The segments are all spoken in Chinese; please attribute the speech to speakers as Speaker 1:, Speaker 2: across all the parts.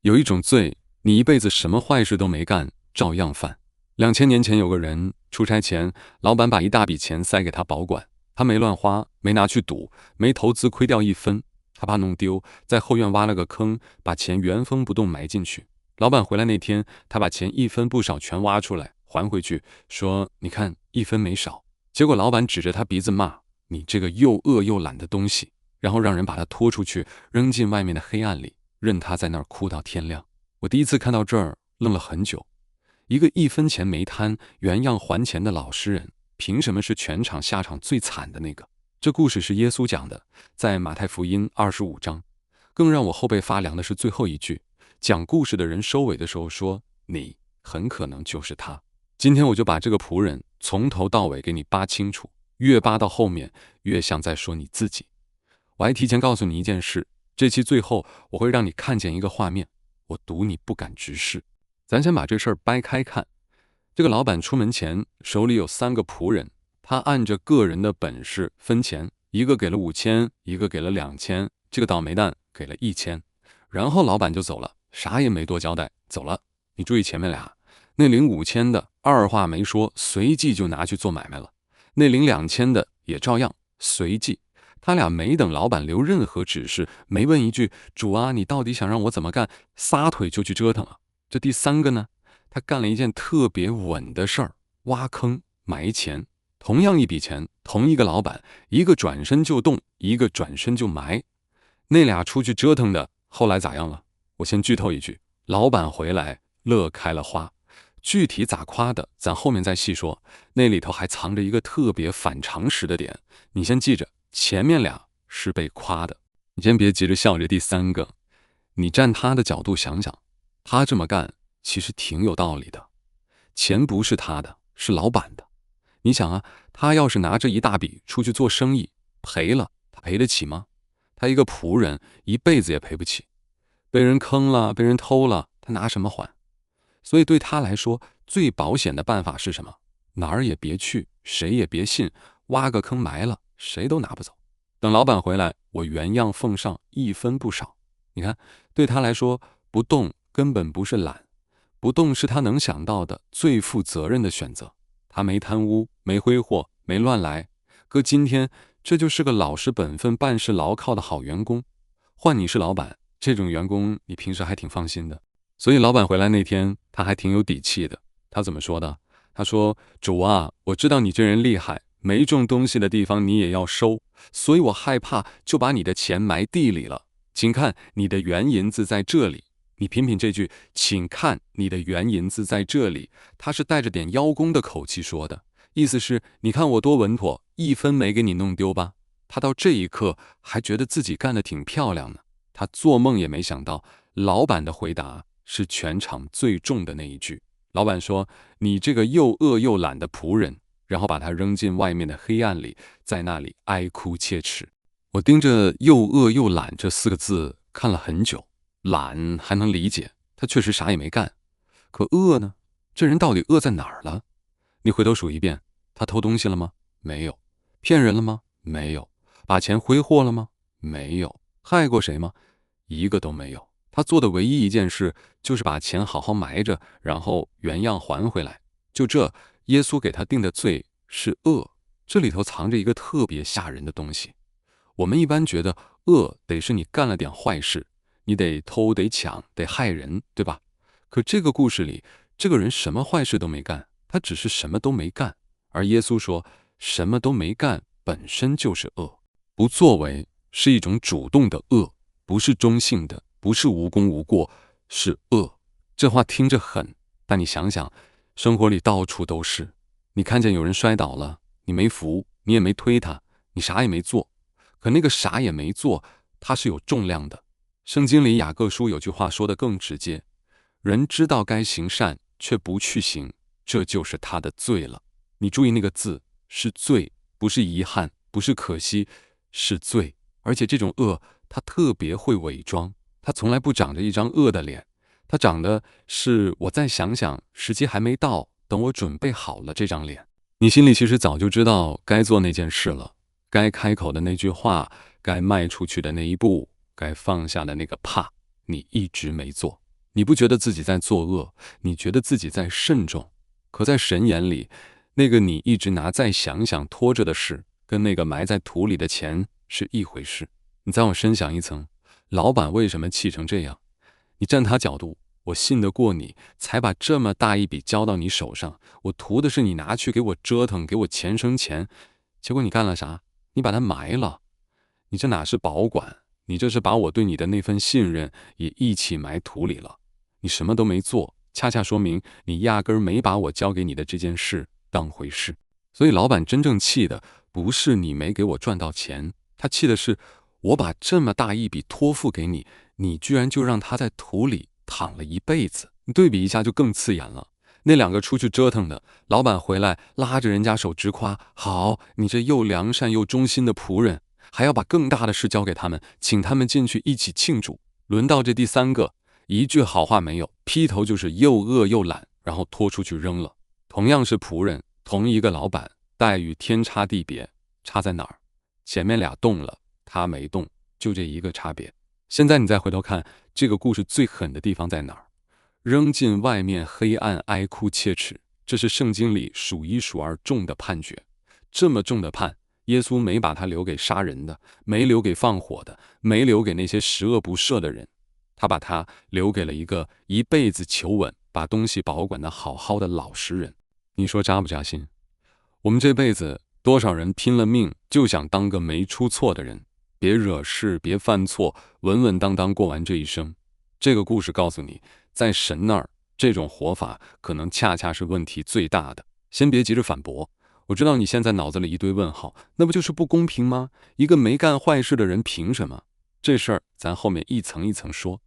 Speaker 1: 有一种罪，你一辈子什么坏事都没干，照样犯。2000年前有个人出差前，老板把一大笔钱塞给他保管，他没乱花，没拿去赌，没投资亏掉一分，他怕弄丢，在后院挖了个坑，把钱原封不动埋进去。老板回来那天，他把钱一分不少全挖出来还回去，说：“你看，一分没少。”结果老板指着他鼻子骂：“你这个又饿又懒的东西！”然后让人把他拖出去，扔进外面的黑暗里，任他在那儿哭到天亮。我第一次看到这儿，愣了很久。一个一分钱没贪，原样还钱的老实人，凭什么是全场下场最惨的那个？这故事是耶稣讲的，在马太福音25章。更让我后背发凉的是最后一句，讲故事的人收尾的时候说：“你很可能就是他。”今天我就把这个仆人从头到尾给你扒清楚，越扒到后面，越像在说你自己。我还提前告诉你一件事，这期最后我会让你看见一个画面，我赌你不敢直视。咱先把这事儿掰开看。这个老板出门前手里有3个仆人，他按着个人的本事分钱，一个给了5000，一个给了2000，这个倒霉蛋给了1000。然后老板就走了，啥也没多交代，走了。你注意前面俩，那领5000的二话没说，随即就拿去做买卖了，那领2000的也照样随即。他俩没等老板留任何指示，没问一句主啊你到底想让我怎么干，撒腿就去折腾了。这第3个呢，他干了一件特别稳的事儿，挖坑埋钱。同样一笔钱，同一个老板，一个转身就动，一个转身就埋。那俩出去折腾的后来咋样了？我先剧透一句，老板回来乐开了花。具体咋夸的咱后面再细说，那里头还藏着一个特别反常识的点，你先记着，前面俩是被夸的。你先别急着笑这第3个，你站他的角度想想，他这么干其实挺有道理的。钱不是他的，是老板的。你想啊，他要是拿着一大笔出去做生意，赔了，他赔得起吗？他一个仆人一辈子也赔不起。被人坑了，被人偷了，他拿什么还？所以对他来说，最保险的办法是什么？哪儿也别去，谁也别信，挖个坑埋了，谁都拿不走。等老板回来，我原样奉上，一分不少。你看，对他来说，不动根本不是懒，不动是他能想到的最负责任的选择。他没贪污，没挥霍，没乱来。搁今天，这就是个老实本分、办事牢靠的好员工。换你是老板，这种员工你平时还挺放心的。所以老板回来那天，他还挺有底气的。他怎么说的？他说：“主啊，我知道你这人厉害，没种东西的地方你也要收，所以我害怕，就把你的钱埋地里了。请看，你的原银子在这里。”你品品这句，请看你的原银子在这里，他是带着点邀功的口气说的，意思是你看我多稳妥，一分没给你弄丢吧。他到这一刻还觉得自己干得挺漂亮呢。他做梦也没想到，老板的回答是全场最重的那一句。老板说：“你这个又饿又懒的仆人。”然后把他扔进外面的黑暗里，在那里哀哭切齿。我盯着又饿又懒这4个字看了很久。懒还能理解，他确实啥也没干。可饿呢？这人到底饿在哪儿了？你回头数一遍，他偷东西了吗？没有。骗人了吗？没有。把钱挥霍了吗？没有。害过谁吗？一个都没有。他做的唯一一件事，就是把钱好好埋着，然后原样还回来。就这，耶稣给他定的罪是恶。这里头藏着一个特别吓人的东西。我们一般觉得恶得是你干了点坏事，你得偷得抢得害人，对吧？可这个故事里，这个人什么坏事都没干，他只是什么都没干。而耶稣说，什么都没干本身就是恶，不作为是一种主动的恶，不是中性的，不是无功无过，是恶。这话听着狠，但你想想，生活里到处都是。你看见有人摔倒了，你没扶，你也没推他，你啥也没做。可那个啥也没做，它是有重量的。圣经里雅各书有句话说得更直接，人知道该行善却不去行，这就是他的罪了。你注意那个字，是罪，不是遗憾，不是可惜，是罪。而且这种恶他特别会伪装，他从来不长着一张恶的脸，他长的是我再想想，时机还没到，等我准备好了这张脸。你心里其实早就知道该做那件事了，该开口的那句话，该迈出去的那一步，该放下的那个怕，你一直没做。你不觉得自己在作恶，你觉得自己在慎重，可在神眼里，那个你一直拿再想想拖着的事，跟那个埋在土里的钱是一回事。你再往深想一层，老板为什么气成这样？你站他角度，我信得过你，才把这么大一笔交到你手上，我图的是你拿去给我折腾，给我钱生钱，结果你干了啥？你把它埋了。你这哪是保管，你这是把我对你的那份信任也一起埋土里了。你什么都没做，恰恰说明你压根儿没把我交给你的这件事当回事。所以老板真正气的不是你没给我赚到钱，他气的是我把这么大一笔托付给你，你居然就让他在土里躺了一辈子。你对比一下就更刺眼了。那两个出去折腾的，老板回来拉着人家手直夸，好，你这又良善又忠心的仆人，还要把更大的事交给他们，请他们进去一起庆祝。轮到这第三个，一句好话没有，劈头就是又饿又懒，然后拖出去扔了。同样是仆人，同一个老板，待遇天差地别，差在哪儿？前面俩动了，他没动，就这一个差别。现在你再回头看这个故事最狠的地方在哪儿？扔进外面黑暗，哀哭切齿，这是圣经里数一数二重的判决。这么重的判，耶稣没把他留给杀人的，没留给放火的，没留给那些十恶不赦的人，他把他留给了一个一辈子求稳，把东西保管得好好的老实人。你说扎不扎心？我们这辈子多少人拼了命就想当个没出错的人，别惹事，别犯错，稳稳当当过完这一生。这个故事告诉你，在神那儿，这种活法可能恰恰是问题最大的。先别急着反驳，我知道你现在脑子里一堆问号，那不就是不公平吗？一个没干坏事的人凭什么？这事儿咱后面一层一层说。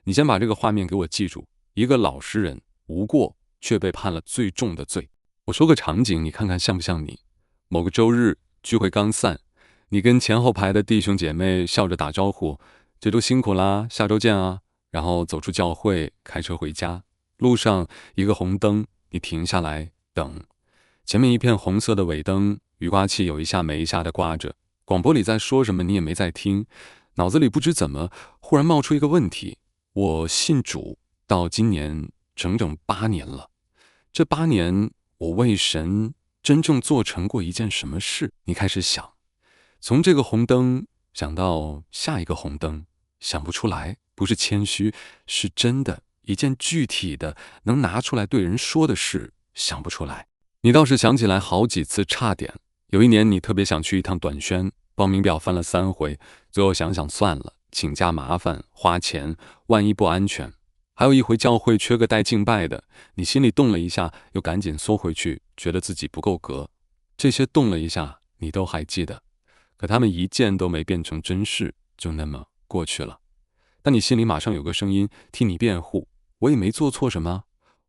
Speaker 1: 你先把这个画面给我记住，一个老实人无过，却被判了最重的罪。我说个场景，你看看像不像你？某个周日聚会刚散，你跟前后排的弟兄姐妹笑着打招呼，这周辛苦啦，下周见啊。然后走出教会，开车回家，路上一个红灯，你停下来等，前面一片红色的尾灯，雨刮器有一下没一下的刮着，广播里在说什么你也没在听，脑子里不知怎么忽然冒出一个问题：我信主到今年整整8年了，这8年我为神真正做成过一件什么事？你开始想，从这个红灯想到下一个红灯，想不出来，不是谦虚，是真的一件具体的能拿出来对人说的事想不出来。你倒是想起来好几次差点。有一年你特别想去一趟短宣，报名表翻了3回，最后想想算了，请假麻烦花钱，万一不安全。还有一回教会缺个带敬拜的，你心里动了一下，又赶紧缩回去，觉得自己不够格。这些动了一下你都还记得，可他们一件都没变成真事，就那么过去了。但你心里马上有个声音替你辩护，我也没做错什么，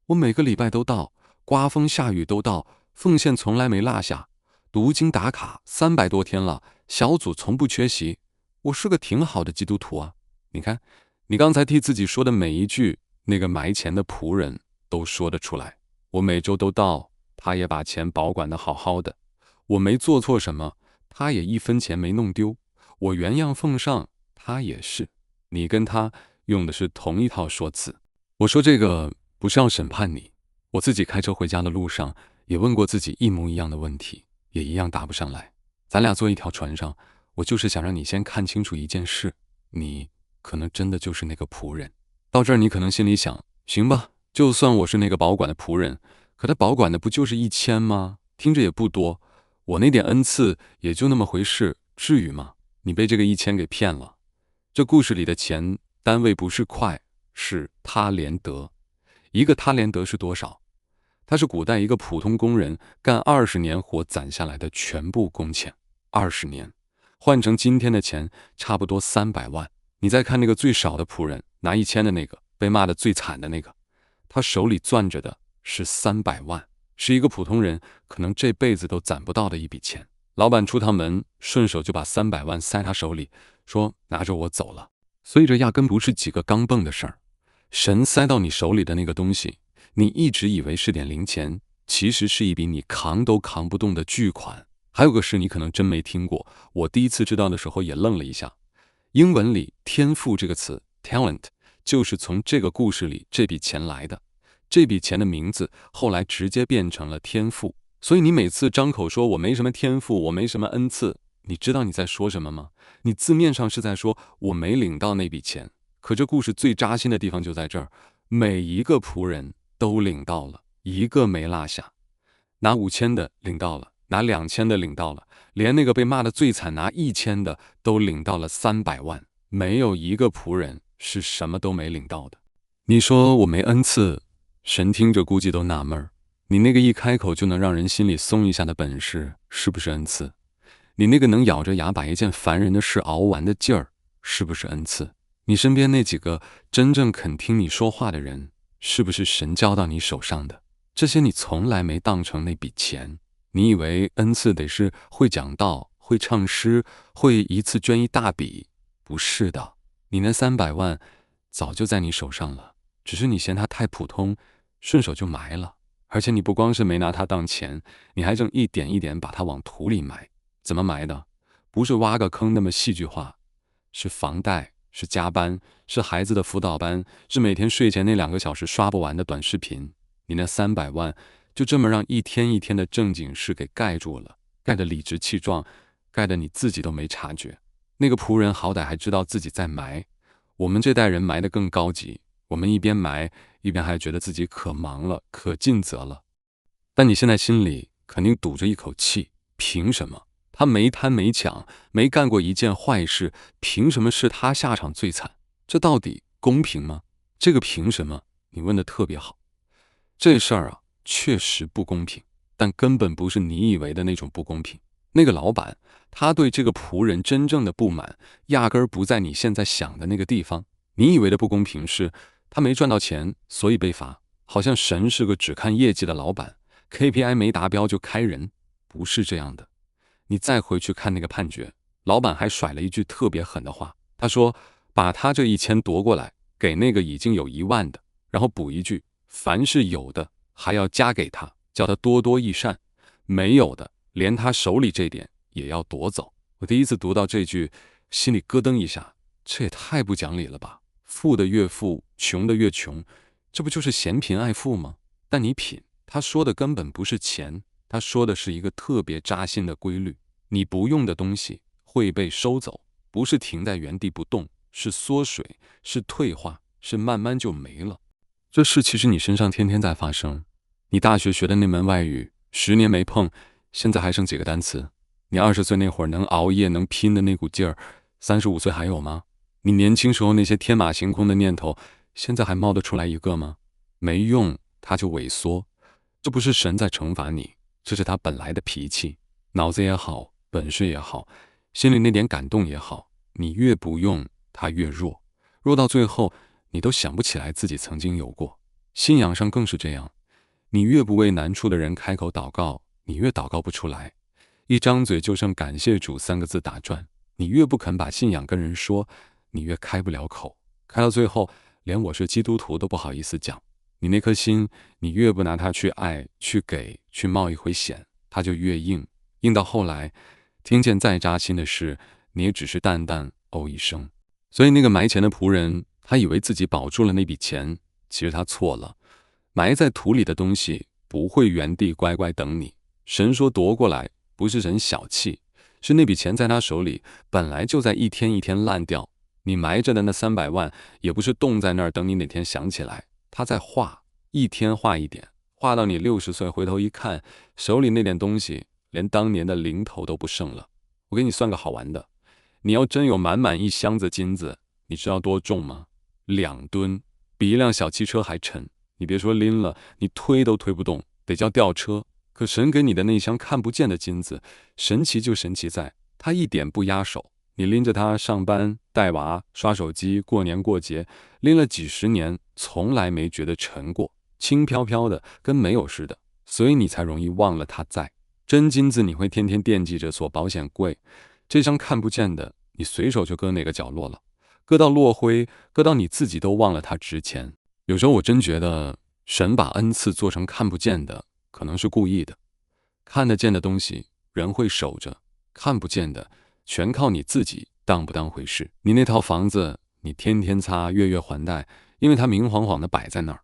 Speaker 1: 我每个礼拜都到，刮风下雨都到，奉献从来没落下，读经打卡300多天了，小组从不缺席，我是个挺好的基督徒啊。你看，你刚才替自己说的每一句，那个埋钱的仆人都说得出来。我每周都到，他也把钱保管得好好的，我没做错什么，他也1分钱没弄丢，我原样奉上，他也是。你跟他用的是同一套说辞。我说这个不是要审判你，我自己开车回家的路上也问过自己一模一样的问题，也一样答不上来。咱俩坐一条船上，我就是想让你先看清楚一件事，你可能真的就是那个仆人。到这儿你可能心里想，行吧，就算我是那个保管的仆人，可他保管的不就是1000吗？听着也不多，我那点恩赐也就那么回事，至于吗？你被这个1000给骗了。这故事里的钱单位不是块，是他连德。一个他连德是多少？他是古代一个普通工人干20年活攒下来的全部工钱。20年换成今天的钱差不多300万。你再看那个最少的仆人，拿1000的那个，被骂得最惨的那个，他手里攥着的是300万，是一个普通人可能这辈子都攒不到的一笔钱。老板出趟门，顺手就把300万塞他手里，说拿着我走了。所以这压根不是几个钢镚的事儿。神塞到你手里的那个东西，你一直以为是点零钱，其实是一笔你扛都扛不动的巨款。还有个事你可能真没听过，我第一次知道的时候也愣了一下。英文里天赋这个词 talent 就是从这个故事里这笔钱来的。这笔钱的名字后来直接变成了天赋。所以你每次张口说我没什么天赋，我没什么恩赐，你知道你在说什么吗？你字面上是在说我没领到那笔钱，可这故事最扎心的地方就在这儿，每一个仆人都领到了，一个没落下。拿5000的领到了，拿2000的领到了，连那个被骂的最惨拿1000的都领到了300万，没有一个仆人是什么都没领到的。你说我没恩赐，神听着估计都纳闷儿。你那个一开口就能让人心里松一下的本事，是不是恩赐？你那个能咬着牙把一件烦人的事熬完的劲儿，是不是恩赐？你身边那几个真正肯听你说话的人，是不是神交到你手上的？这些你从来没当成那笔钱。你以为恩赐得是会讲道、会唱诗、会一次捐一大笔？不是的，你那300万早就在你手上了，只是你嫌它太普通，顺手就埋了。而且你不光是没拿它当钱，你还正一点一点把它往土里埋。怎么埋的？不是挖个坑那么戏剧化，是房贷，是加班，是孩子的辅导班，是每天睡前那2个小时刷不完的短视频。你那300万就这么让一天一天的正经事给盖住了，盖得理直气壮，盖得你自己都没察觉。那个仆人好歹还知道自己在埋，我们这代人埋得更高级，我们一边埋一边还觉得自己可忙了，可尽责了。但你现在心里肯定堵着一口气，凭什么？他没贪没抢，没干过一件坏事，凭什么是他下场最惨？这到底公平吗？这个凭什么？你问得特别好。这事儿啊，确实不公平，但根本不是你以为的那种不公平。那个老板，他对这个仆人真正的不满，压根儿不在你现在想的那个地方。你以为的不公平是他没赚到钱，所以被罚，好像神是个只看业绩的老板， KPI 没达标就开人，不是这样的。你再回去看那个判决，老板还甩了一句特别狠的话，他说把他这1000夺过来，给那个已经有1万的，然后补一句，凡是有的还要加给他，叫他多多益善，没有的连他手里这点也要夺走。我第一次读到这句，心里咯噔一下，这也太不讲理了吧，富的越富，穷的越穷，这不就是嫌贫爱富吗？但你品，他说的根本不是钱，他说的是一个特别扎心的规律，你不用的东西会被收走，不是停在原地不动，是缩水，是退化，是慢慢就没了。这事其实你身上天天在发生。你大学学的那门外语，10年没碰，现在还剩几个单词？你20岁那会儿能熬夜能拼的那股劲儿，35岁还有吗？你年轻时候那些天马行空的念头，现在还冒得出来一个吗？没用，它就萎缩。这不是神在惩罚你，这是他本来的脾气。脑子也好，本事也好，心里那点感动也好，你越不用，它越弱，弱到最后你都想不起来自己曾经有过。信仰上更是这样，你越不为难处的人开口祷告，你越祷告不出来，一张嘴就剩感谢主3个字打转。你越不肯把信仰跟人说，你越开不了口，开到最后连我是基督徒都不好意思讲。你那颗心，你越不拿它去爱，去给，去冒一回险，它就越硬，硬到后来听见再扎心的事，你也只是淡淡哦一声。所以那个埋钱的仆人，他以为自己保住了那笔钱，其实他错了。埋在土里的东西不会原地乖乖等你，神说夺过来，不是神小气，是那笔钱在他手里本来就在一天一天烂掉。你埋着的那300万也不是冻在那儿等你哪天想起来，他在画，一天画一点，画到你60岁回头一看，手里那点东西连当年的零头都不剩了。我给你算个好玩的，你要真有满满1箱子金子，你知道多重吗？2吨，比一辆小汽车还沉。你别说拎了，你推都推不动，得叫吊车。可神给你的那箱看不见的金子，神奇就神奇在，它一点不压手。你拎着它上班、带娃、刷手机、过年过节，拎了几十年，从来没觉得沉过，轻飘飘的，跟没有似的，所以你才容易忘了它在。真金子你会天天惦记着锁保险柜，这张看不见的，你随手就搁哪个角落了，搁到落灰，搁到你自己都忘了它值钱。有时候我真觉得神把恩赐做成看不见的，可能是故意的。看得见的东西人会守着，看不见的全靠你自己当不当回事。你那套房子，你天天擦，月月还贷，因为它明晃晃的摆在那儿。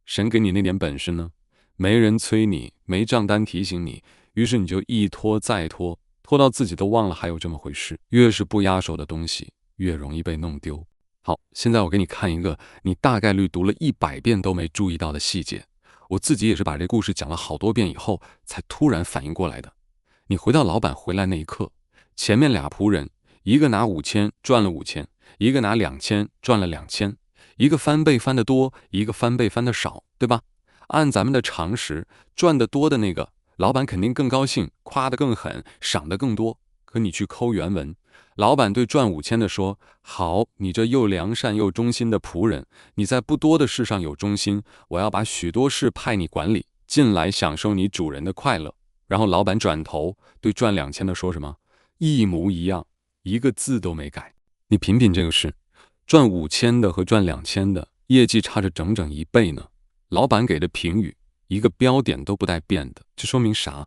Speaker 1: 神给你那点本事呢，没人催你，没账单提醒你，于是你就一拖再拖，拖到自己都忘了还有这么回事。越是不压手的东西，越容易被弄丢。好，现在我给你看一个你大概率读了100遍都没注意到的细节。我自己也是把这故事讲了好多遍以后，才突然反应过来的。你回到老板回来那一刻，前面俩仆人，一个拿5000赚了5000，一个拿2000赚了2000，一个翻倍翻得多，一个翻倍翻得少，对吧？按咱们的常识，赚得多的那个老板肯定更高兴，夸得更狠，赏得更多。可你去抠原文，老板对赚5000的说：好，你这又良善又忠心的仆人，你在不多的事上有忠心，我要把许多事派你管理，进来享受你主人的快乐。然后老板转头对赚2000的说什么？一模一样，一个字都没改。你品品这个事，赚5000的和赚2000的业绩差着整整1倍呢。老板给的评语一个标点都不带变的，这说明啥？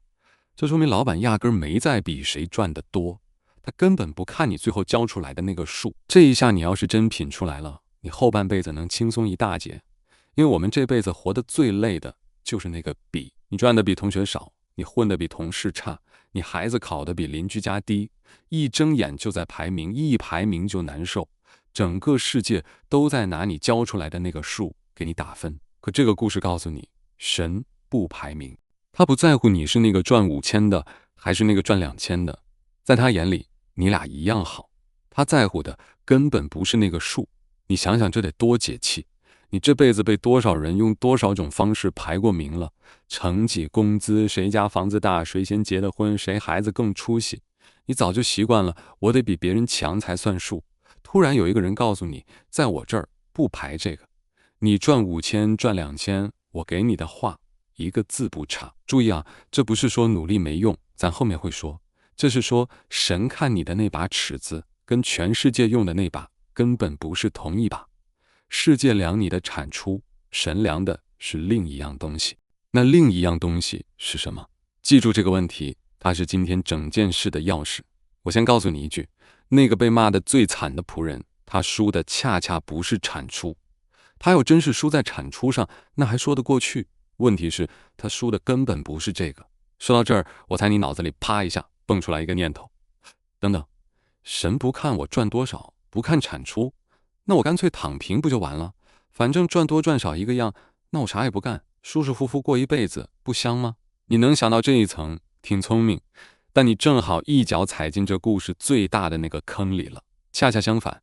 Speaker 1: 这说明老板压根没在比谁赚得多，他根本不看你最后交出来的那个数。这一下你要是真品出来了，你后半辈子能轻松一大截。因为我们这辈子活得最累的就是那个比，你赚的比同学少，你混得比同事差，你孩子考得比邻居家低，一睁眼就在排名，一排名就难受，整个世界都在拿你交出来的那个数给你打分。可这个故事告诉你，神不排名，他不在乎你是那个赚5000的还是那个赚2000的，在他眼里你俩一样好，他在乎的根本不是那个数。你想想这得多解气，你这辈子被多少人用多少种方式排过名了，成绩、工资，谁家房子大，谁先结的婚，谁孩子更出息，你早就习惯了我得比别人强才算数。突然有一个人告诉你，在我这儿不排这个，你赚5000赚2000，我给你的话一个字不差。注意啊，这不是说努力没用，咱后面会说，这是说神看你的那把尺子跟全世界用的那把根本不是同一把。世界量你的产出，神量的是另一样东西。那另一样东西是什么？记住这个问题，它是今天整件事的钥匙。我先告诉你一句，那个被骂得最惨的仆人，他输的恰恰不是产出。他要真是输在产出上，那还说得过去。问题是，他输的根本不是这个。说到这儿，我猜你脑子里啪一下蹦出来一个念头：等等，神不看我赚多少，不看产出，那我干脆躺平不就完了？反正赚多赚少一个样，那我啥也不干，舒舒服服过一辈子，不香吗？你能想到这一层，挺聪明，但你正好一脚踩进这故事最大的那个坑里了。恰恰相反，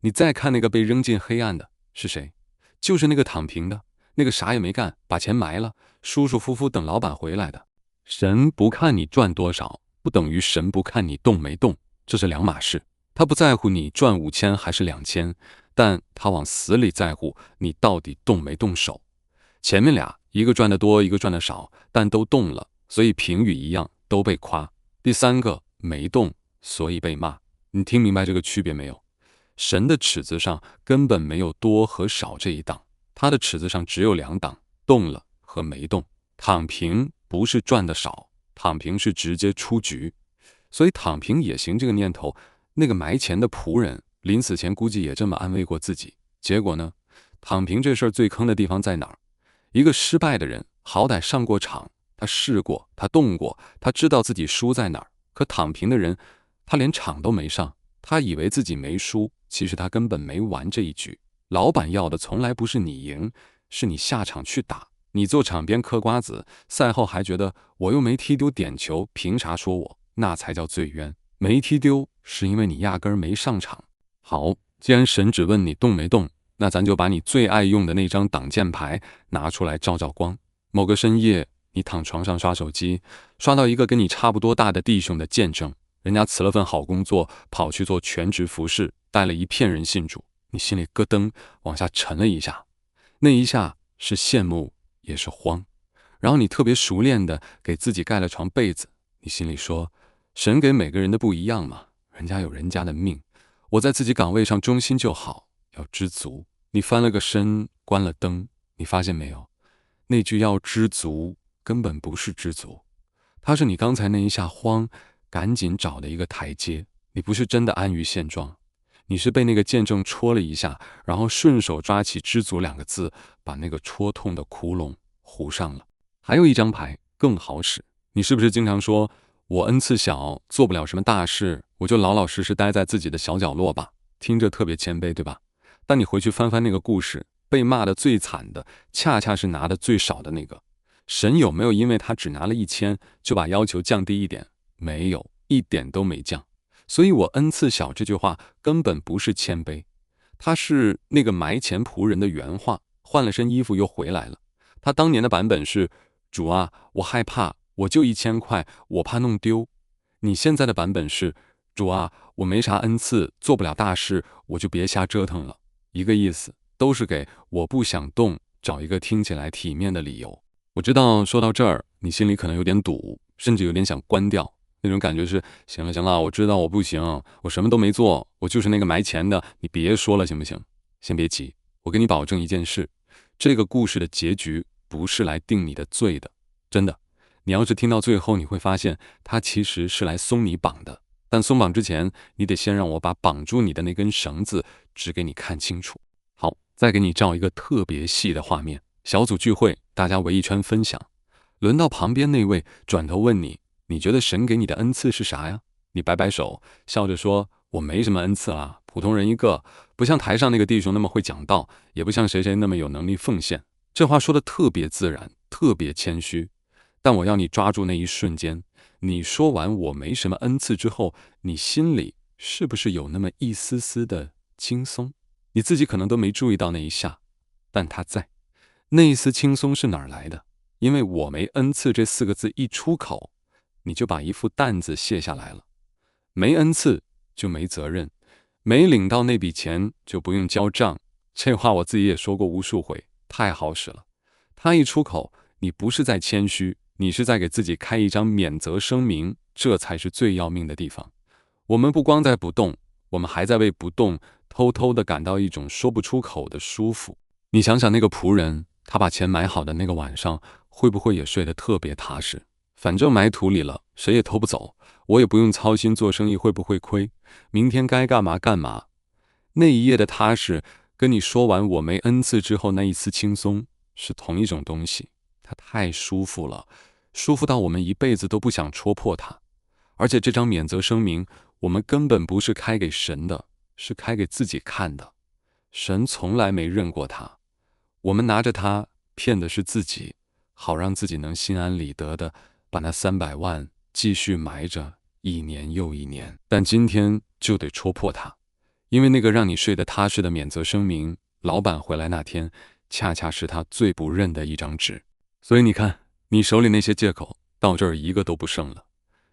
Speaker 1: 你再看那个被扔进黑暗的是谁？就是那个躺平的，那个啥也没干，把钱埋了，舒舒服服等老板回来的。神不看你赚多少，不等于神不看你动没动，这是两码事。他不在乎你赚5000还是2000，但他往死里在乎你到底动没动手。前面俩，一个赚得多，一个赚得少，但都动了，所以评语一样，都被夸。第三个没动，所以被骂。你听明白这个区别没有？神的尺子上根本没有多和少这一档，他的尺子上只有2档，动了和没动。躺平不是赚得少，躺平是直接出局。所以躺平也行这个念头，那个埋钱的仆人临死前估计也这么安慰过自己。结果呢，躺平这事儿最坑的地方在哪儿？一个失败的人好歹上过场，他试过，他动过，他知道自己输在哪儿。可躺平的人，他连场都没上，他以为自己没输，其实他根本没玩这一局。老板要的从来不是你赢，是你下场去打。你坐场边嗑瓜子，赛后还觉得我又没踢丢点球，凭啥说我？那才叫最冤。没踢丢是因为你压根儿没上场。好，既然神只问你动没动，那咱就把你最爱用的那张挡箭牌拿出来照照光。某个深夜，你躺床上刷手机，刷到一个跟你差不多大的弟兄的见证，人家辞了份好工作，跑去做全职服侍，带了一片人信主，你心里咯噔往下沉了一下。那一下是羡慕也是慌，然后你特别熟练的给自己盖了床被子，你心里说，神给每个人的不一样嘛，人家有人家的命，我在自己岗位上忠心就好，要知足。你翻了个身，关了灯，你发现没有，那句要知足根本不是知足，它是你刚才那一下慌赶紧找的一个台阶。你不是真的安于现状，你是被那个见证戳了一下，然后顺手抓起知足2个字，把那个戳痛的窟窿糊上了。还有一张牌更好使，你是不是经常说我恩赐小，做不了什么大事，我就老老实实待在自己的小角落吧，听着特别谦卑，对吧？但你回去翻翻那个故事，被骂得最惨的恰恰是拿的最少的那个。神有没有因为他只拿了1000就把要求降低一点？没有，一点都没降。所以我恩赐小这句话根本不是谦卑，他是那个埋钱仆人的原话，换了身衣服又回来了。他当年的版本是主啊，我害怕，我就1000块，我怕弄丢。你现在的版本是主啊，我没啥恩赐，做不了大事，我就别瞎折腾了。一个意思，都是给我不想动找一个听起来体面的理由。我知道说到这儿，你心里可能有点堵，甚至有点想关掉。那种感觉是，行了行了，我知道我不行，我什么都没做，我就是那个埋钱的，你别说了行不行？先别急，我跟你保证一件事，这个故事的结局不是来定你的罪的，真的。你要是听到最后，你会发现它其实是来松你绑的，但松绑之前，你得先让我把绑住你的那根绳子指给你看清楚。好，再给你照一个特别细的画面，小组聚会，大家围一圈分享，轮到旁边那位转头问你，你觉得神给你的恩赐是啥呀？你摆摆手，笑着说，我没什么恩赐啦，普通人一个，不像台上那个弟兄那么会讲道，也不像谁谁那么有能力奉献。这话说的特别自然，特别谦虚，但我要你抓住那一瞬间，你说完我没什么恩赐之后，你心里是不是有那么一丝丝的轻松？你自己可能都没注意到那一下，但它在。那一丝轻松是哪儿来的？因为我没恩赐这4个字一出口，你就把一副担子卸下来了。没恩赐就没责任，没领到那笔钱就不用交账。这话我自己也说过无数回，太好使了。他一出口，你不是在谦虚，你是在给自己开一张免责声明，这才是最要命的地方。我们不光在不动，我们还在为不动偷偷地感到一种说不出口的舒服。你想想那个仆人，他把钱埋好的那个晚上，会不会也睡得特别踏实？反正埋土里了，谁也偷不走，我也不用操心做生意会不会亏，明天该干嘛干嘛。那一夜的踏实，跟你说完我没恩赐之后那一丝轻松，是同一种东西。它太舒服了，舒服到我们一辈子都不想戳破它。而且这张免责声明，我们根本不是开给神的，是开给自己看的。神从来没认过它，我们拿着它骗的是自己，好让自己能心安理得的把那300万继续埋着，1年又1年。但今天就得戳破它，因为那个让你睡得踏实的免责声明，老板回来那天，恰恰是他最不认的一张纸。所以你看，你手里那些借口到这儿一个都不剩了。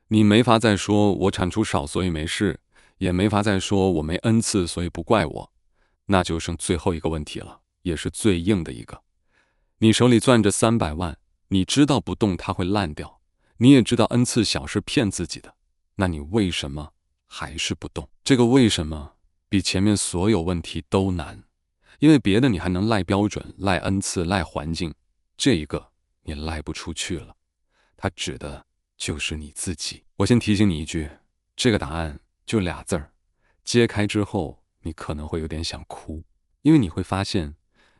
Speaker 1: 你没法再说我产出少所以没事，也没法再说我没恩赐所以不怪我。那就剩最后一个问题了，也是最硬的一个。你手里攥着300万，你知道不动它会烂掉，你也知道恩赐小是骗自己的，那你为什么还是不动？这个为什么比前面所有问题都难，因为别的你还能赖标准、赖恩赐、赖环境，这一个你赖不出去了，它指的就是你自己。我先提醒你一句，这个答案就2字儿，揭开之后你可能会有点想哭，因为你会发现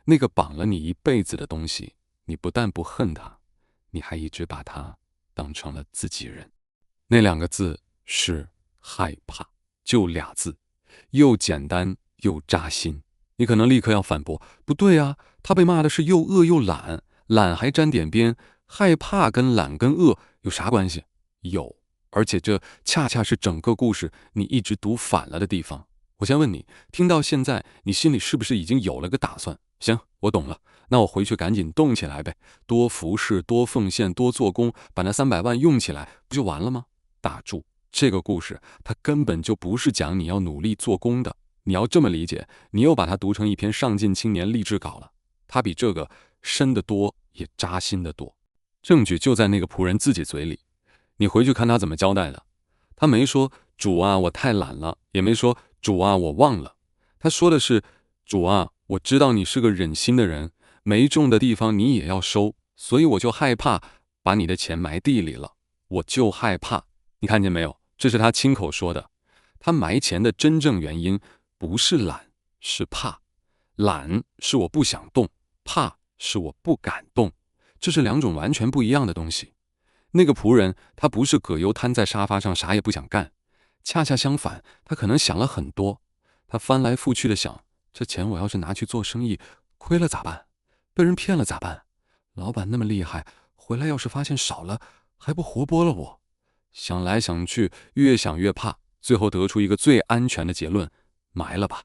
Speaker 1: 那个绑了你一辈子的东西，你不但不恨它，你还一直把它当成了自己人。那2个字是害怕，就2字，又简单又扎心。你可能立刻要反驳，不对啊，他被骂的是又饿又懒，懒还沾点边，害怕跟懒跟饿有啥关系？有，而且这恰恰是整个故事你一直读反了的地方。我先问你，听到现在你心里是不是已经有了个打算？行，我懂了，那我回去赶紧动起来呗，多服侍，多奉献，多做工，把那300万用起来，不就完了吗？打住，这个故事它根本就不是讲你要努力做工的，你要这么理解，你又把它读成一篇上进青年励志稿了，它比这个深得多，也扎心得多。证据就在那个仆人自己嘴里，你回去看他怎么交代的。他没说主啊我太懒了，也没说主啊我忘了，他说的是主啊我知道你是个忍心的人，没种的地方你也要收，所以我就害怕把你的钱埋地里了，我就害怕。你看见没有，这是他亲口说的。他埋钱的真正原因不是懒，是怕。懒是我不想动，怕是我不敢动，这是两种完全不一样的东西。那个仆人他不是葛优瘫在沙发上啥也不想干，恰恰相反，他可能想了很多。他翻来覆去的想，这钱我要是拿去做生意，亏了咋办？被人骗了咋办？老板那么厉害，回来要是发现少了，还不活剥了我？想来想去，越想越怕，最后得出一个最安全的结论：埋了吧，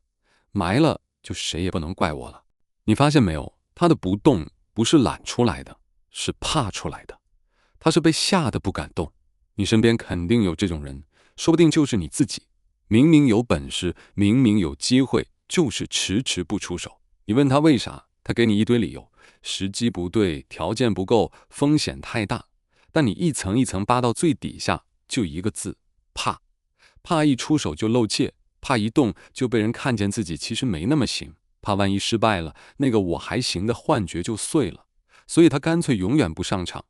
Speaker 1: 埋了就谁也不能怪我了。你发现没有，他的不动不是懒出来的，是怕出来的。他是被吓得不敢动。你身边肯定有这种人，说不定就是你自己。明明有本事，明明有机会，就是迟迟不出手。你问他为啥，他给你一堆理由，时机不对，条件不够，风险太大。但你一层一层扒到最底下，就一个字：怕。怕一出手就露怯，怕一动就被人看见自己其实没那么行，怕万一失败了，那个我还行的幻觉就碎了。所以他干脆永远不上场，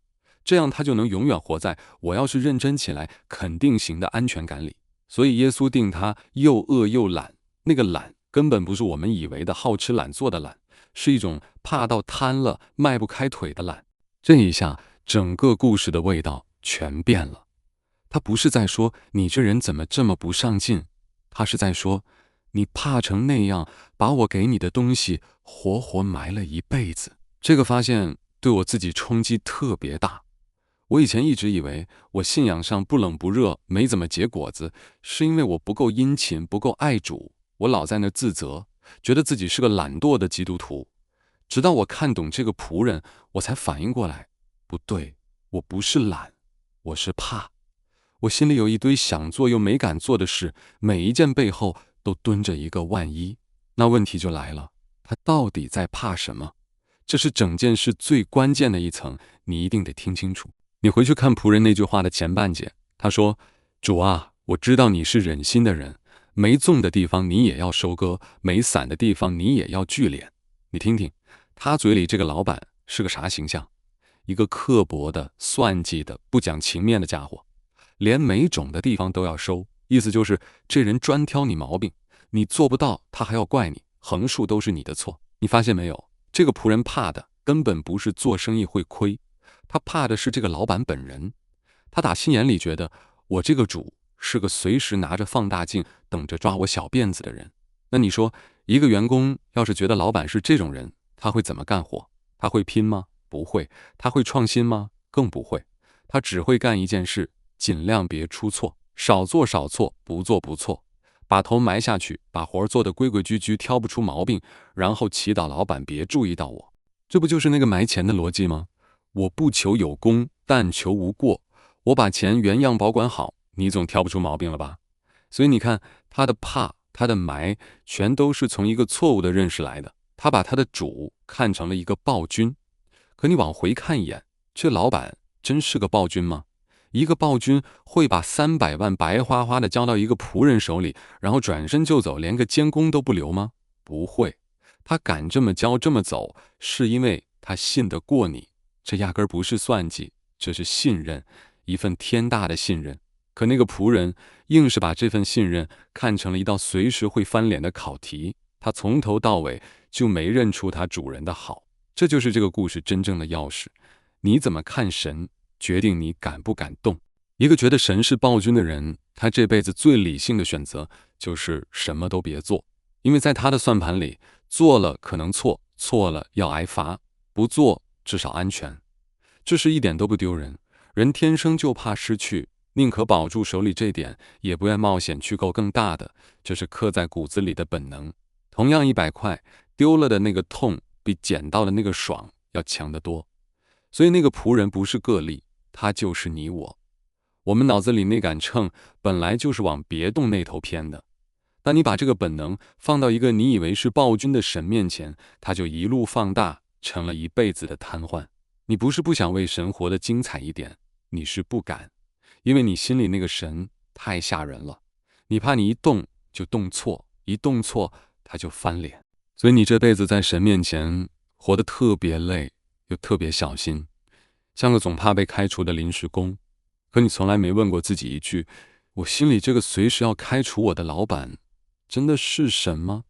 Speaker 1: 这样他就能永远活在我要是认真起来肯定行的安全感里。所以耶稣定他又饿又懒，那个懒根本不是我们以为的好吃懒做的懒，是一种怕到瘫了迈不开腿的懒。这一下整个故事的味道全变了。他不是在说你这人怎么这么不上进，他是在说你怕成那样，把我给你的东西活活埋了一辈子。这个发现对我自己冲击特别大。我以前一直以为我信仰上不冷不热，没怎么结果子，是因为我不够殷勤，不够爱主，我老在那自责，觉得自己是个懒惰的基督徒。直到我看懂这个仆人，我才反应过来，不对，我不是懒，我是怕。我心里有一堆想做又没敢做的事，每一件背后都蹲着一个万一。那问题就来了，他到底在怕什么？这是整件事最关键的一层，你一定得听清楚。你回去看仆人那句话的前半节，他说：主啊，我知道你是忍心的人，没种的地方你也要收割，没散的地方你也要聚敛。你听听，他嘴里这个老板是个啥形象？一个刻薄的、算计的、不讲情面的家伙，连没种的地方都要收，意思就是这人专挑你毛病，你做不到他还要怪你，横竖都是你的错。你发现没有，这个仆人怕的根本不是做生意会亏，他怕的是这个老板本人。他打心眼里觉得我这个主是个随时拿着放大镜等着抓我小辫子的人。那你说一个员工要是觉得老板是这种人，他会怎么干活？他会拼吗？不会。他会创新吗？更不会。他只会干一件事，尽量别出错，少做少错，不做不错，把头埋下去，把活做得规规矩矩，挑不出毛病，然后祈祷老板别注意到我。这不就是那个埋钱的逻辑吗？我不求有功，但求无过。我把钱原样保管好，你总挑不出毛病了吧？所以你看，他的怕，他的埋，全都是从一个错误的认识来的。他把他的主看成了一个暴君。可你往回看一眼，这老板真是个暴君吗？一个暴君会把300万白花花的交到一个仆人手里，然后转身就走，连个监工都不留吗？不会。他敢这么交这么走，是因为他信得过你。这压根儿不是算计，这是信任，一份天大的信任。可那个仆人硬是把这份信任看成了一道随时会翻脸的考题，他从头到尾就没认出他主人的好。这就是这个故事真正的钥匙。你怎么看神，决定你敢不敢动。一个觉得神是暴君的人，他这辈子最理性的选择就是什么都别做，因为在他的算盘里，做了可能错，错了要挨罚，不做至少安全。这是一点都不丢人，人天生就怕失去，宁可保住手里这点，也不愿冒险去够更大的，这是刻在骨子里的本能。同样100块，丢了的那个痛比捡到的那个爽要强得多。所以那个仆人不是个例，他就是你我。我们脑子里那杆秤本来就是往别动那头偏的，但你把这个本能放到一个你以为是暴君的神面前，他就一路放大，成了一辈子的瘫痪。你不是不想为神活得精彩一点，你是不敢，因为你心里那个神太吓人了，你怕你一动就动错，一动错他就翻脸。所以你这辈子在神面前活得特别累，又特别小心，像个总怕被开除的临时工。可你从来没问过自己一句，我心里这个随时要开除我的老板真的是神吗？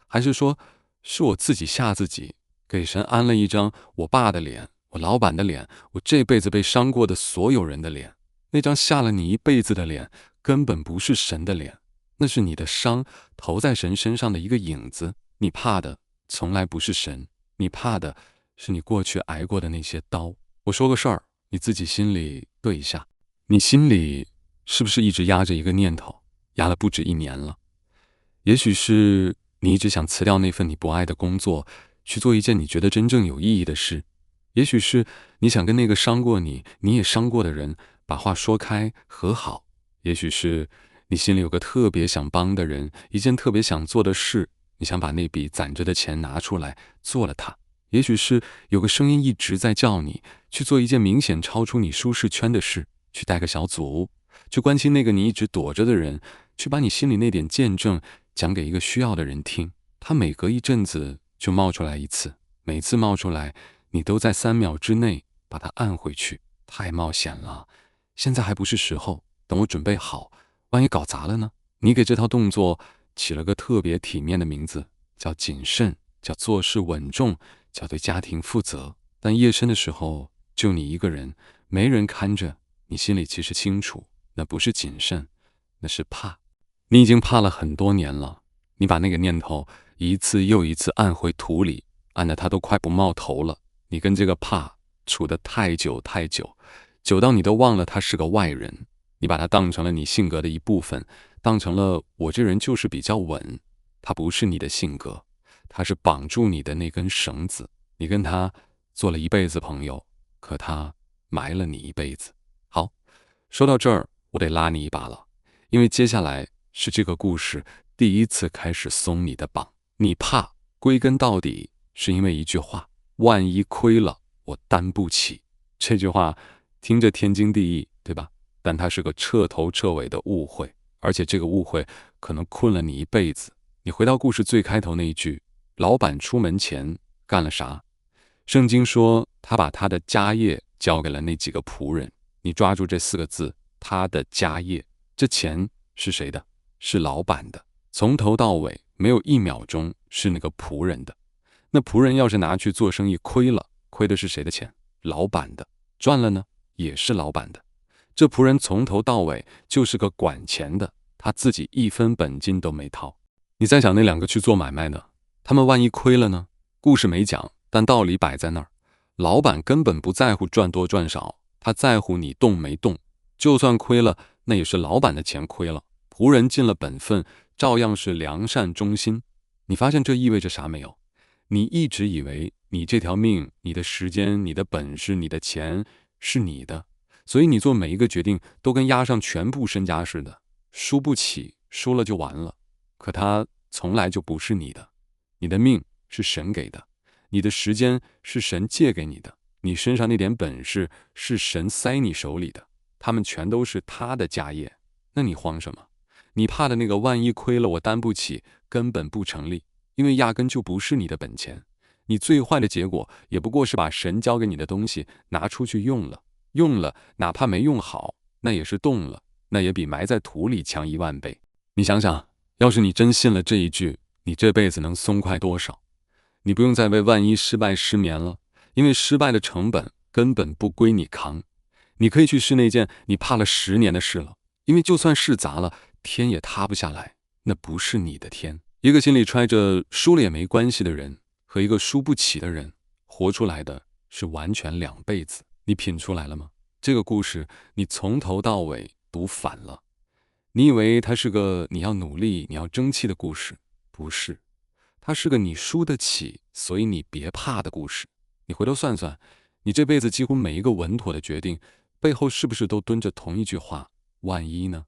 Speaker 1: 还是说是我自己吓自己，给神安了一张我爸的脸，我老板的脸，我这辈子被伤过的所有人的脸？那张吓了你一辈子的脸根本不是神的脸，那是你的伤投在神身上的一个影子。你怕的从来不是神，你怕的是你过去挨过的那些刀。我说个事儿，你自己心里对一下，你心里是不是一直压着一个念头，压了不止1年了？也许是你一直想辞掉那份你不爱的工作，去做一件你觉得真正有意义的事。也许是你想跟那个伤过你，你也伤过的人把话说开和好。也许是你心里有个特别想帮的人，一件特别想做的事，你想把那笔攒着的钱拿出来做了它。也许是有个声音一直在叫你去做一件明显超出你舒适圈的事，去带个小组，去关心那个你一直躲着的人，去把你心里那点见证讲给一个需要的人听。他每隔一阵子就冒出来一次，每次冒出来你都在3秒之内把它按回去。太冒险了，现在还不是时候，等我准备好，万一搞砸了呢？你给这套动作起了个特别体面的名字，叫谨慎，叫做事稳重，叫对家庭负责。但夜深的时候就你一个人，没人看着，你心里其实清楚，那不是谨慎，那是怕。你已经怕了很多年了，你把那个念头一次又一次按回土里，按得它都快不冒头了。你跟这个怕处得太久太久，久到你都忘了他是个外人，你把他当成了你性格的一部分，当成了我这人就是比较稳。他不是你的性格，他是绑住你的那根绳子。你跟他做了一辈子朋友，可他埋了你一辈子。好，说到这儿，我得拉你一把了，因为接下来是这个故事第一次开始松你的绑。你怕，归根到底是因为一句话：万一亏了，我担不起。这句话听着天经地义，对吧？但它是个彻头彻尾的误会，而且这个误会可能困了你一辈子。你回到故事最开头那一句，老板出门前干了啥？圣经说他把他的家业交给了那几个仆人。你抓住这4个字，他的家业，这钱是谁的？是老板的。从头到尾没有1秒钟是那个仆人的。那仆人要是拿去做生意亏了，亏的是谁的钱？老板的。赚了呢，也是老板的。这仆人从头到尾就是个管钱的，他自己1分本金都没掏。你再想那2个去做买卖的，他们万一亏了呢？故事没讲，但道理摆在那儿。老板根本不在乎赚多赚少，他在乎你动没动。就算亏了，那也是老板的钱亏了，仆人尽了本分，照样是良善忠心。你发现这意味着啥没有？你一直以为你这条命，你的时间，你的本事，你的钱是你的，所以你做每一个决定都跟押上全部身家似的，输不起，输了就完了。可它从来就不是你的，你的命是神给的，你的时间是神借给你的，你身上那点本事是神塞你手里的，他们全都是他的家业。那你慌什么？你怕的那个万一亏了我担不起，根本不成立，因为压根就不是你的本钱。你最坏的结果也不过是把神交给你的东西拿出去用了，用了哪怕没用好，那也是动了，那也比埋在土里强10000倍。你想想，要是你真信了这一句，你这辈子能松快多少？你不用再为万一失败失眠了，因为失败的成本根本不归你扛。你可以去试那件你怕了10年的事了，因为就算试砸了，天也塌不下来，那不是你的天。一个心里揣着输了也没关系的人，和一个输不起的人，活出来的是完全2辈子。你品出来了吗？这个故事你从头到尾读反了。你以为它是个你要努力你要争气的故事，不是，它是个你输得起所以你别怕的故事。你回头算算，你这辈子几乎每一个稳妥的决定背后是不是都蹲着同一句话：万一呢？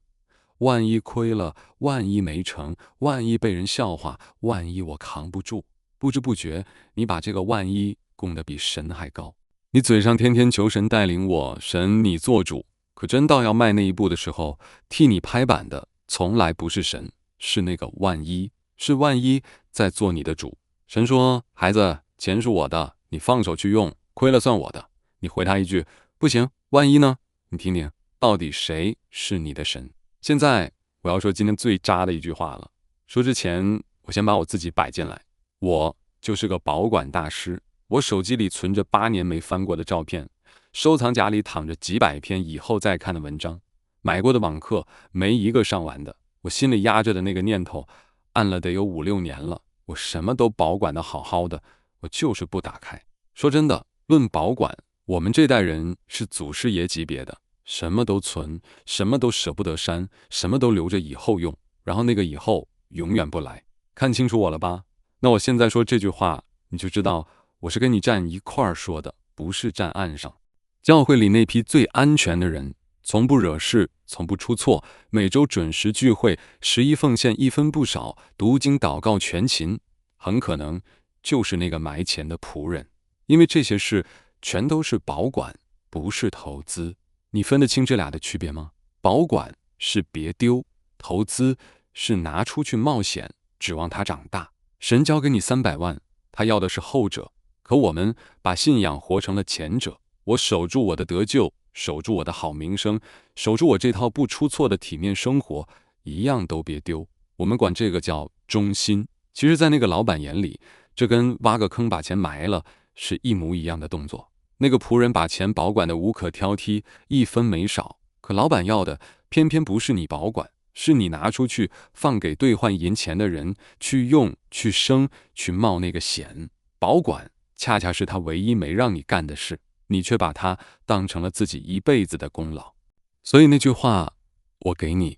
Speaker 1: 万一亏了，万一没成，万一被人笑话，万一我扛不住。不知不觉你把这个万一供得比神还高。你嘴上天天求神带领我，神你做主，可真到要迈那一步的时候，替你拍板的从来不是神，是那个万一，是万一在做你的主。神说：孩子，钱是我的，你放手去用，亏了算我的。你回他一句：不行，万一呢？你听听，到底谁是你的神？现在我要说今天最渣的一句话了，说之前，我先把我自己摆进来，我就是个保管大师。我手机里存着8年没翻过的照片，收藏夹里躺着几百篇以后再看的文章，买过的网课没一个上完的。我心里压着的那个念头，按了得有5、6年了。我什么都保管得好好的，我就是不打开。说真的，论保管，我们这代人是祖师爷级别的，什么都存，什么都舍不得删，什么都留着以后用，然后那个以后永远不来。看清楚我了吧？那我现在说这句话，你就知道我是跟你站一块儿说的，不是站岸上。教会里那批最安全的人，从不惹事，从不出错，每周准时聚会，11奉献1分不少，读经祷告全勤，很可能就是那个埋钱的仆人。因为这些事全都是保管，不是投资。你分得清这俩的区别吗？保管是别丢，投资是拿出去冒险，指望它长大。神交给你300万，他要的是后者，可我们把信仰活成了前者。我守住我的得救，守住我的好名声，守住我这套不出错的体面生活，一样都别丢。我们管这个叫忠心。其实在那个老板眼里，这跟挖个坑把钱埋了是一模一样的动作。那个仆人把钱保管得无可挑剔，1分没少，可老板要的偏偏不是你保管，是你拿出去放给兑换银钱的人去用、去生、去冒那个险。保管恰恰是他唯一没让你干的事，你却把它当成了自己一辈子的功劳。所以那句话，我给你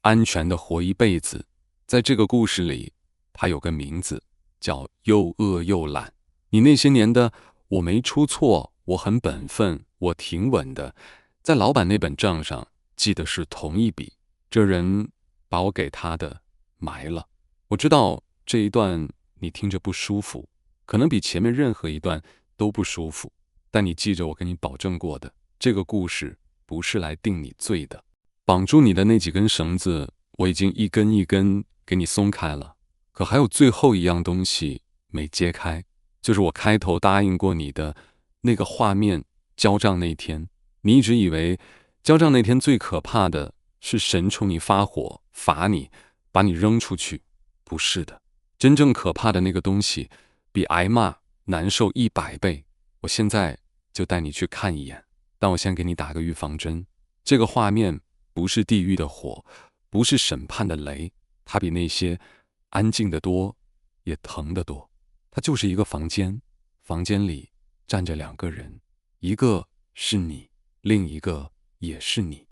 Speaker 1: 安全的活一辈子，在这个故事里，它有个名字叫又饿又懒。你那些年的我没出错，我很本分，我挺稳的，在老板那本账上记的是同一笔。这人把我给他的埋了。我知道这一段你听着不舒服，可能比前面任何一段都不舒服，但你记着我跟你保证过的，这个故事不是来定你罪的。绑住你的那几根绳子，我已经一根一根给你松开了，可还有最后一样东西没揭开，就是我开头答应过你的那个画面，交账那天。你一直以为交账那天最可怕的是神冲你发火，罚你，把你扔出去。不是的，真正可怕的那个东西比挨骂难受100倍。我现在就带你去看一眼，但我先给你打个预防针。这个画面不是地狱的火，不是审判的雷，它比那些安静得多，也疼得多。它就是一个房间，房间里站着2个人，一个是你，另一个也是你。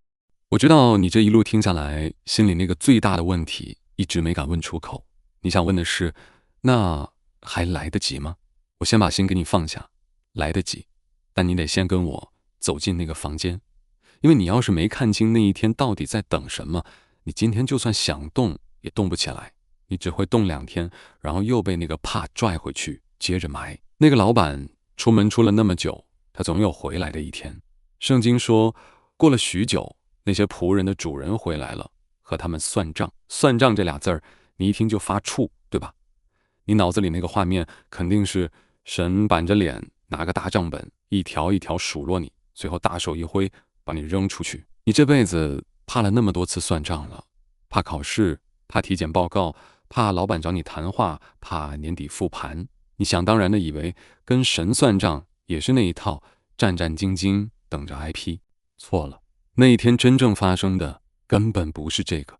Speaker 1: 我知道你这一路听下来，心里那个最大的问题一直没敢问出口。你想问的是，那还来得及吗？我先把心给你放下，来得及，但你得先跟我走进那个房间。因为你要是没看清那一天到底在等什么，你今天就算想动也动不起来，你只会动2天，然后又被那个怕拽回去，接着埋。那个老板出门出了那么久，他总有回来的一天。圣经说，过了许久，那些仆人的主人回来了，和他们算账。算账这俩字儿，你一听就发怵，对吧？你脑子里那个画面肯定是神板着脸，拿个大账本，一条一条数落你，最后大手一挥，把你扔出去。你这辈子怕了那么多次算账了，怕考试，怕体检报告，怕老板找你谈话，怕年底复盘。你想当然的以为跟神算账也是那一套，战战兢兢等着挨批。错了，那一天真正发生的根本不是这个。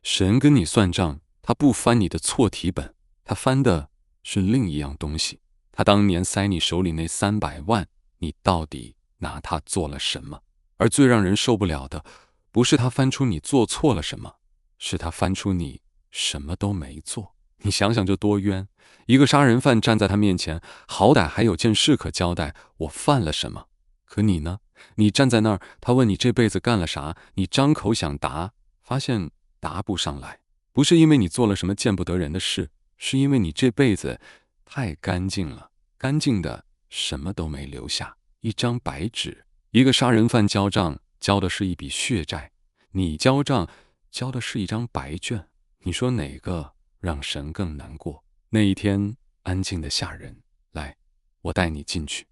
Speaker 1: 神跟你算账，他不翻你的错题本，他翻的是另一样东西。他当年塞你手里那300万，你到底拿它做了什么？而最让人受不了的，不是他翻出你做错了什么，是他翻出你什么都没做。你想想这多冤！一个杀人犯站在他面前，好歹还有件事可交代，我犯了什么？可你呢？你站在那儿，他问你这辈子干了啥，你张口想答，发现答不上来。不是因为你做了什么见不得人的事，是因为你这辈子太干净了，干净的什么都没留下，一张白纸。一个杀人犯交账，交的是一笔血债；你交账，交的是一张白卷。你说哪个让神更难过？那一天安静的吓人，来，我带你进去。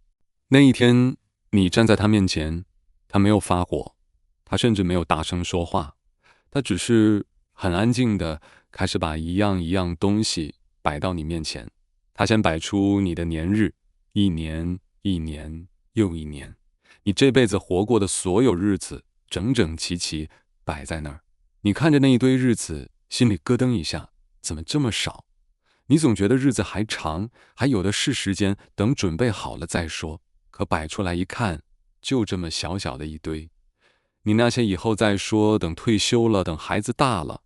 Speaker 1: 那一天你站在他面前，他没有发火，他甚至没有大声说话，他只是很安静的开始把一样一样东西摆到你面前。他先摆出你的年日，一年一年又一年，你这辈子活过的所有日子，整整齐齐摆在那儿。你看着那一堆日子，心里咯噔一下，怎么这么少？你总觉得日子还长，还有的是时间，等准备好了再说。可摆出来一看，就这么小小的一堆。你那些以后再说，等退休了，等孩子大了，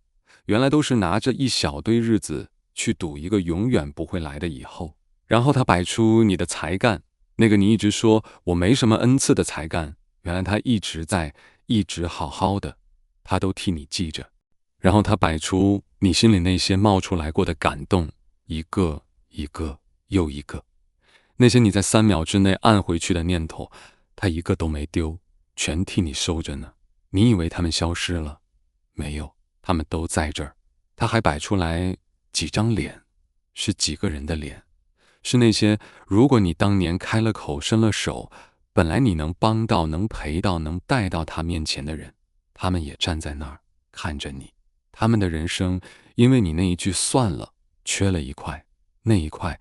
Speaker 1: 原来都是拿着一小堆日子去赌一个永远不会来的以后。然后他摆出你的才干，那个你一直说我没什么恩赐的才干，原来他一直在，一直好好的，他都替你记着。然后他摆出你心里那些冒出来过的感动，一个一个又一个，那些你在3秒之内按回去的念头，他一个都没丢，全替你收着呢。你以为他们消失了？没有，他们都在这儿。他还摆出来几张脸，是几个人的脸，是那些如果你当年开了口伸了手，本来你能帮到能陪到能带到他面前的人，他们也站在那儿看着你。他们的人生因为你那一句算了，缺了一块，那一块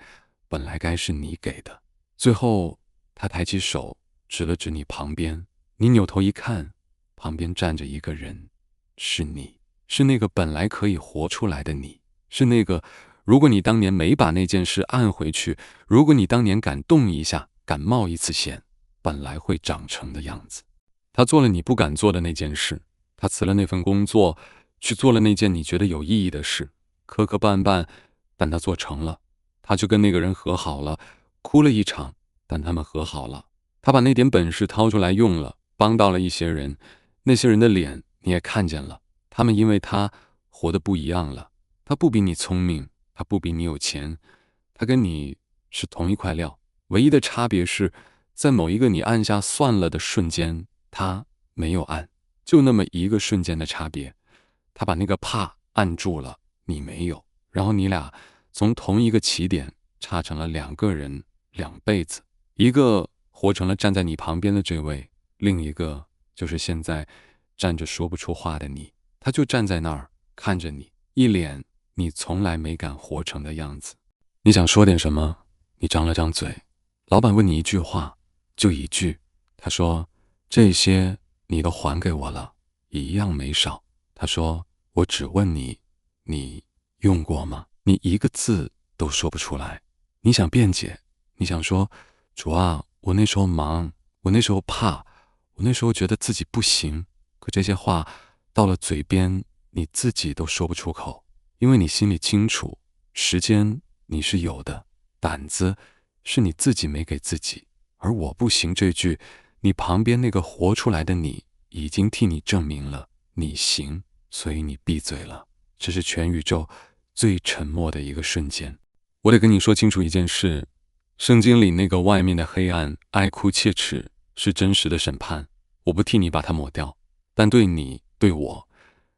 Speaker 1: 本来该是你给的。最后他抬起手指了指你旁边，你扭头一看，旁边站着一个人，是你，是那个本来可以活出来的你，是那个如果你当年没把那件事按回去，如果你当年敢动一下，敢冒一次险，本来会长成的样子。他做了你不敢做的那件事，他辞了那份工作，去做了那件你觉得有意义的事，磕磕绊绊，但他做成了。他就跟那个人和好了，哭了一场，但他们和好了。他把那点本事掏出来用了，帮到了一些人，那些人的脸你也看见了，他们因为他活得不一样了。他不比你聪明，他不比你有钱，他跟你是同一块料，唯一的差别是在某一个你按下算了的瞬间，他没有按，就那么一个瞬间的差别。他把那个怕按住了，你没有，然后你俩从同一个起点差成了2个人2辈子，一个活成了站在你旁边的这位，另一个就是现在站着说不出话的你。他就站在那儿看着你，一脸你从来没敢活成的样子。你想说点什么，你张了张嘴，老板问你一句话，就一句，他说这些你都还给我了，一样没少。他说我只问你，你用过吗？你一个字都说不出来。你想辩解，你想说主啊，我那时候忙，我那时候怕，我那时候觉得自己不行，可这些话到了嘴边你自己都说不出口，因为你心里清楚，时间你是有的，胆子是你自己没给自己。而我不行这句，你旁边那个活出来的你已经替你证明了你行，所以你闭嘴了。这是全宇宙最沉默的一个瞬间。我得跟你说清楚一件事，圣经里那个外面的黑暗哀哭切齿是真实的审判，我不替你把它抹掉，但对你对我，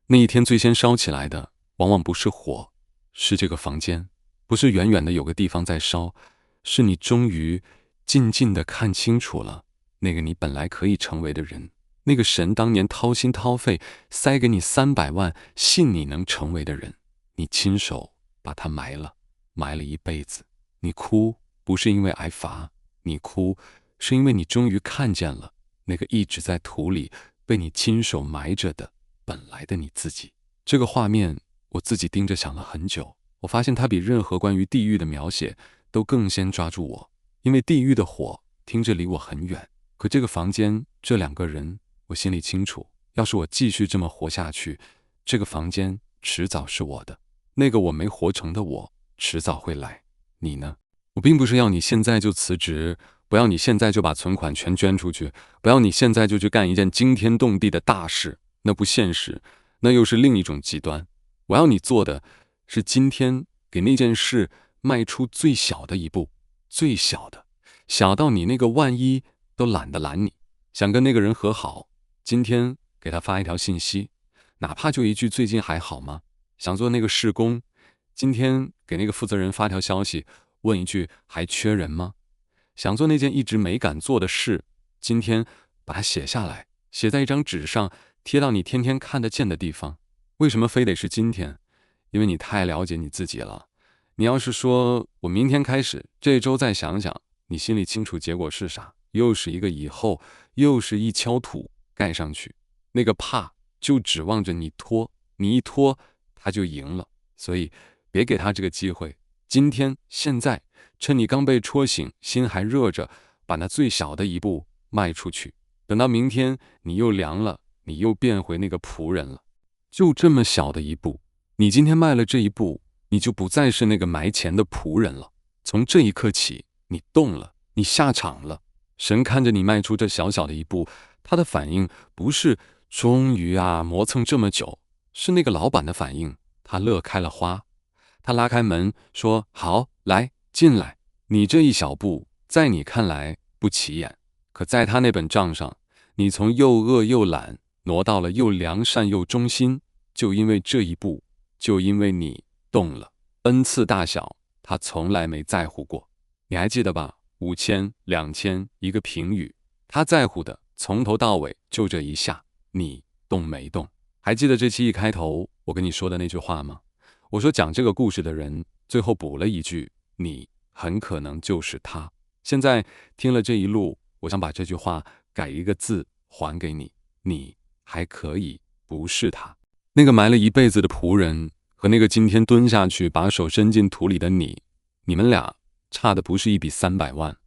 Speaker 1: 那一天最先烧起来的往往不是火，是这个房间，不是远远的有个地方在烧，是你终于静静地看清楚了那个你本来可以成为的人，那个神当年掏心掏肺塞给你300万信你能成为的人，你亲手把他埋了，埋了一辈子。你哭不是因为挨罚，你哭是因为你终于看见了那个一直在土里被你亲手埋着的本来的你自己。这个画面我自己盯着想了很久，我发现它比任何关于地狱的描写都更先抓住我，因为地狱的火听着离我很远，可这个房间这2个人我心里清楚，要是我继续这么活下去，这个房间迟早是我的，那个我没活成的我迟早会来。你呢？我并不是要你现在就辞职，不要你现在就把存款全捐出去，不要你现在就去干一件惊天动地的大事，那不现实，那又是另一种极端。我要你做的是今天给那件事迈出最小的一步，最小的，小到你那个万一都懒得拦你。想跟那个人和好，今天给他发一条信息，哪怕就一句最近还好吗？想做那个事工，今天给那个负责人发条消息，问一句还缺人吗？想做那件一直没敢做的事，今天把它写下来，写在一张纸上，贴到你天天看得见的地方。为什么非得是今天？因为你太了解你自己了。你要是说我明天开始，这周再想想，你心里清楚结果是啥，又是一个以后，又是一锹土盖上去，那个怕就指望着你拖，你一拖他就赢了。所以别给他这个机会，今天现在趁你刚被戳醒，心还热着，把那最小的一步迈出去，等到明天你又凉了，你又变回那个仆人了。就这么小的一步，你今天迈了这一步，你就不再是那个埋钱的仆人了。从这一刻起，你动了，你下场了。神看着你迈出这小小的一步，他的反应不是终于啊磨蹭这么久，是那个老板的反应，他乐开了花。他拉开门说：好，来，进来。你这一小步，在你看来不起眼，可在他那本账上，你从又饿又懒挪到了又良善又忠心，就因为这一步，就因为你动了，恩赐大小他从来没在乎过。你还记得吧？5000、2000一个评语，他在乎的从头到尾就这一下，你动没动？还记得这期一开头我跟你说的那句话吗？我说讲这个故事的人最后补了一句，你很可能就是他。现在听了这一路，我想把这句话改一个字还给你，你还可以不是他。那个埋了一辈子的仆人和那个今天蹲下去把手伸进土里的你，你们俩差的不是一笔300万，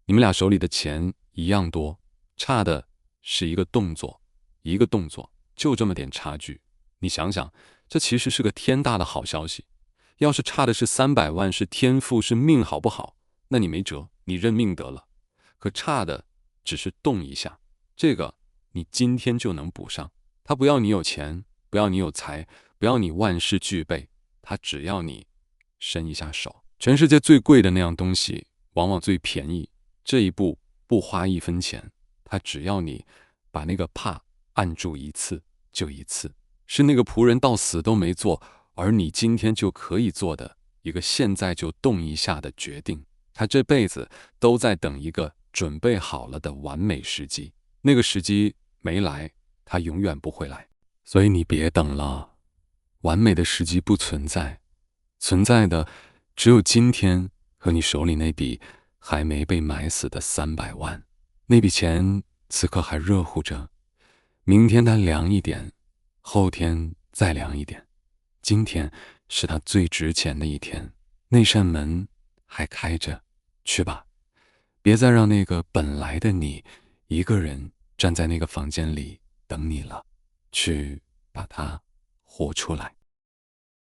Speaker 1: 你们俩手里的钱一样多，差的是一个动作，一个动作，就这么点差距。你想想，这其实是个天大的好消息。要是差的是300万，是天赋，是命好不好，那你没辙，你认命得了。可差的只是动一下，这个你今天就能补上。他不要你有钱，不要你有才，不要你万事俱备，他只要你伸一下手。全世界最贵的那样东西，往往最便宜。这一步不花1分钱，他只要你把那个怕按住一次就一次。是那个仆人到死都没做，而你今天就可以做的一个现在就动一下的决定。他这辈子都在等一个准备好了的完美时机，那个时机没来，他永远不会来。所以你别等了，完美的时机不存在，存在的只有今天和你手里那笔还没被埋死的300万。那笔钱此刻还热乎着，明天它凉一点，后天再凉一点，今天是它最值钱的一天。那扇门还开着，去吧，别再让那个本来的你一个人站在那个房间里等你了，去把它活出来。